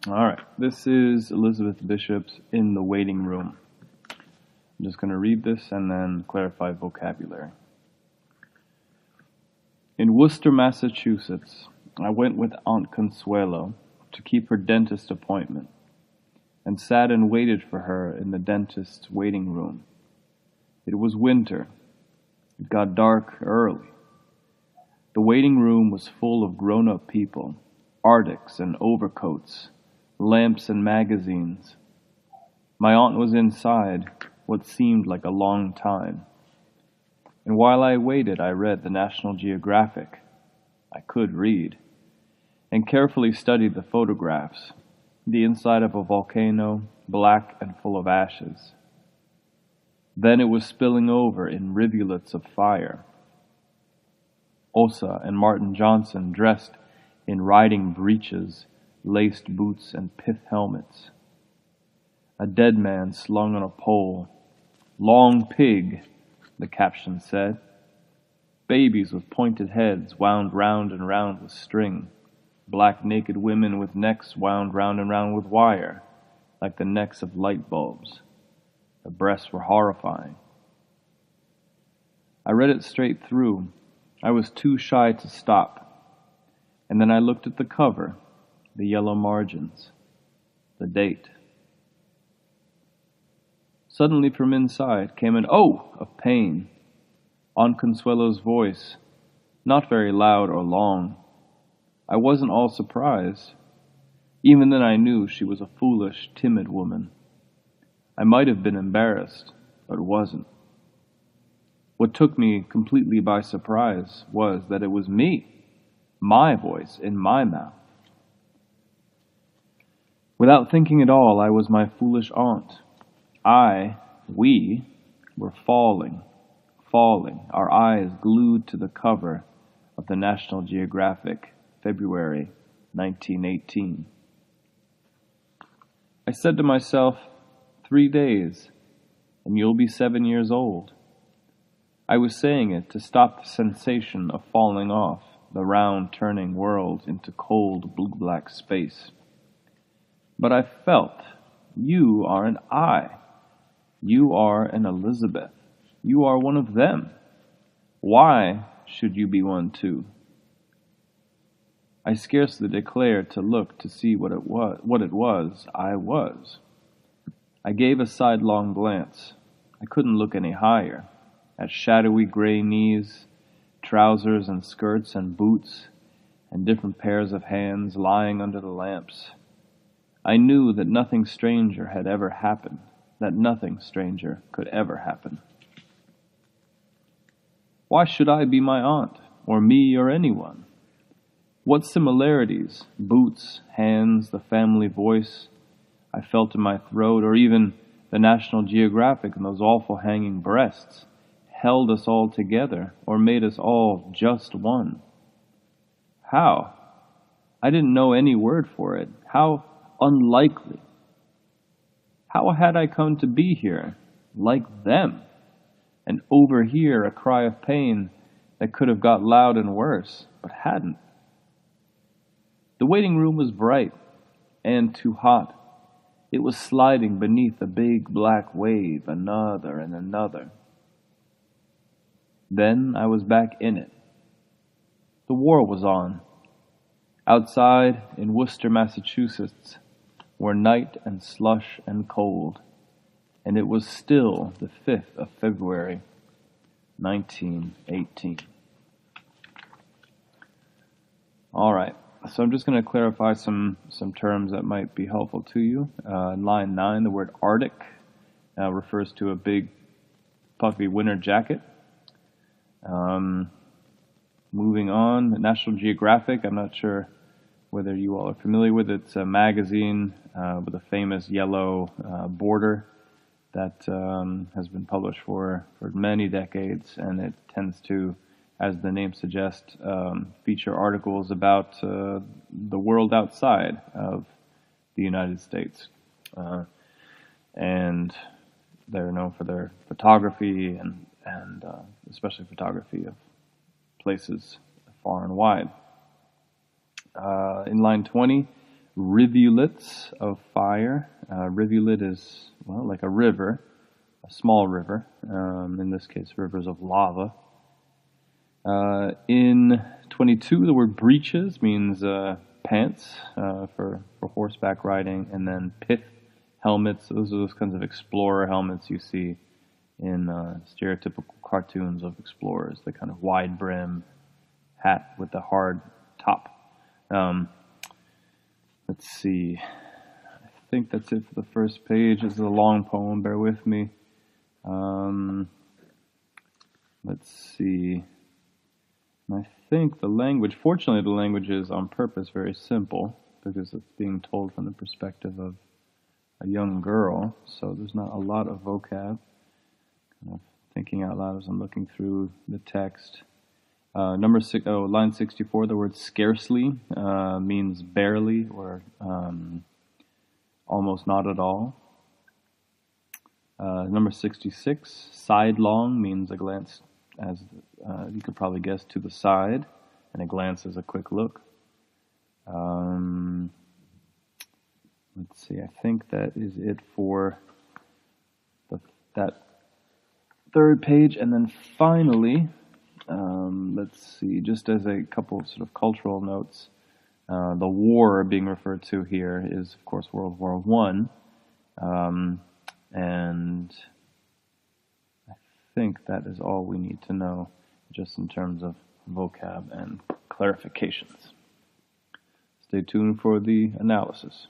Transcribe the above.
All right, this is Elizabeth Bishop's In the Waiting Room. I'm just going to read this and then clarify vocabulary. In Worcester, Massachusetts, I went with Aunt Consuelo to keep her dentist appointment and sat and waited for her in the dentist's waiting room. It was winter. It got dark early. The waiting room was full of grown-up people, arctics and overcoats, lamps and magazines. My aunt was inside what seemed like a long time. And while I waited, I read the National Geographic. I could read. And carefully studied the photographs. The inside of a volcano, black and full of ashes. Then it was spilling over in rivulets of fire. Osa and Martin Johnson dressed in riding breeches, laced boots, and pith helmets. A dead man slung on a pole. Long pig, the caption said. Babies with pointed heads wound round and round with string. Black naked women with necks wound round and round with wire, like the necks of light bulbs. The breasts were horrifying. I read it straight through. I was too shy to stop. And then I looked at the cover, the yellow margins, the date. Suddenly from inside came an "oh" of pain. Aunt Consuelo's voice, not very loud or long. I wasn't all surprised. Even then I knew she was a foolish, timid woman. I might have been embarrassed, but wasn't. What took me completely by surprise was that it was me, my voice in my mouth. Without thinking at all, I was my foolish aunt. We were falling, our eyes glued to the cover of the National Geographic, February 1918. I said to myself, 3 days, and you'll be 7 years old. I was saying it to stop the sensation of falling off the round turning world into cold blue-black space. But I felt, you are an I. You are an Elizabeth. You are one of them. Why should you be one too? I scarcely dared to look to see what it was I was. I gave a sidelong glance. I couldn't look any higher, at shadowy gray knees, trousers and skirts and boots, and different pairs of hands lying under the lamps. I knew that nothing stranger had ever happened, that nothing stranger could ever happen. Why should I be my aunt, or me or anyone? What similarities, boots, hands, the family voice I felt in my throat, or even the National Geographic and those awful hanging breasts, held us all together, or made us all just one? How? I didn't know any word for it. How unlikely. How had I come to be here, like them, and overhear a cry of pain that could have got loud and worse, but hadn't? The waiting room was bright and too hot. It was sliding beneath a big black wave, another and another. Then I was back in it. The war was on. Outside in Worcester, Massachusetts, were night and slush and cold, and it was still the 5th of February, 1918. All right, so I'm just going to clarify some terms that might be helpful to you. In line 9, the word Arctic refers to a big, puffy winter jacket. Moving on, the National Geographic, I'm not sure whether you all are familiar with it. It's a magazine with a famous yellow border that has been published for many decades, and it tends to, as the name suggests, feature articles about the world outside of the United States. And they're known for their photography and especially photography of places far and wide. In line 20, rivulets of fire. Rivulet is, well, like a river, a small river. In this case, rivers of lava. In 22, the word breeches means pants for horseback riding, and then pith helmets. Those are those kinds of explorer helmets you see in stereotypical cartoons of explorers, the kind of wide brim hat with the hard top. Let's see. I think that's it for the first page. This is a long poem, bear with me. Let's see. I think the language, fortunately the language is on purpose very simple, because it's being told from the perspective of a young girl, so there's not a lot of vocab. Kind of thinking out loud as I'm looking through the text. Line 64, the word scarcely means barely or almost not at all. Number 66, sidelong means a glance, as you could probably guess, to the side, and a glance is a quick look. Let's see, I think that is it for that third page. And then finally, let's see, just as a couple of sort of cultural notes, the war being referred to here is, of course, World War I. And I think that is all we need to know, just in terms of vocab and clarifications. Stay tuned for the analysis.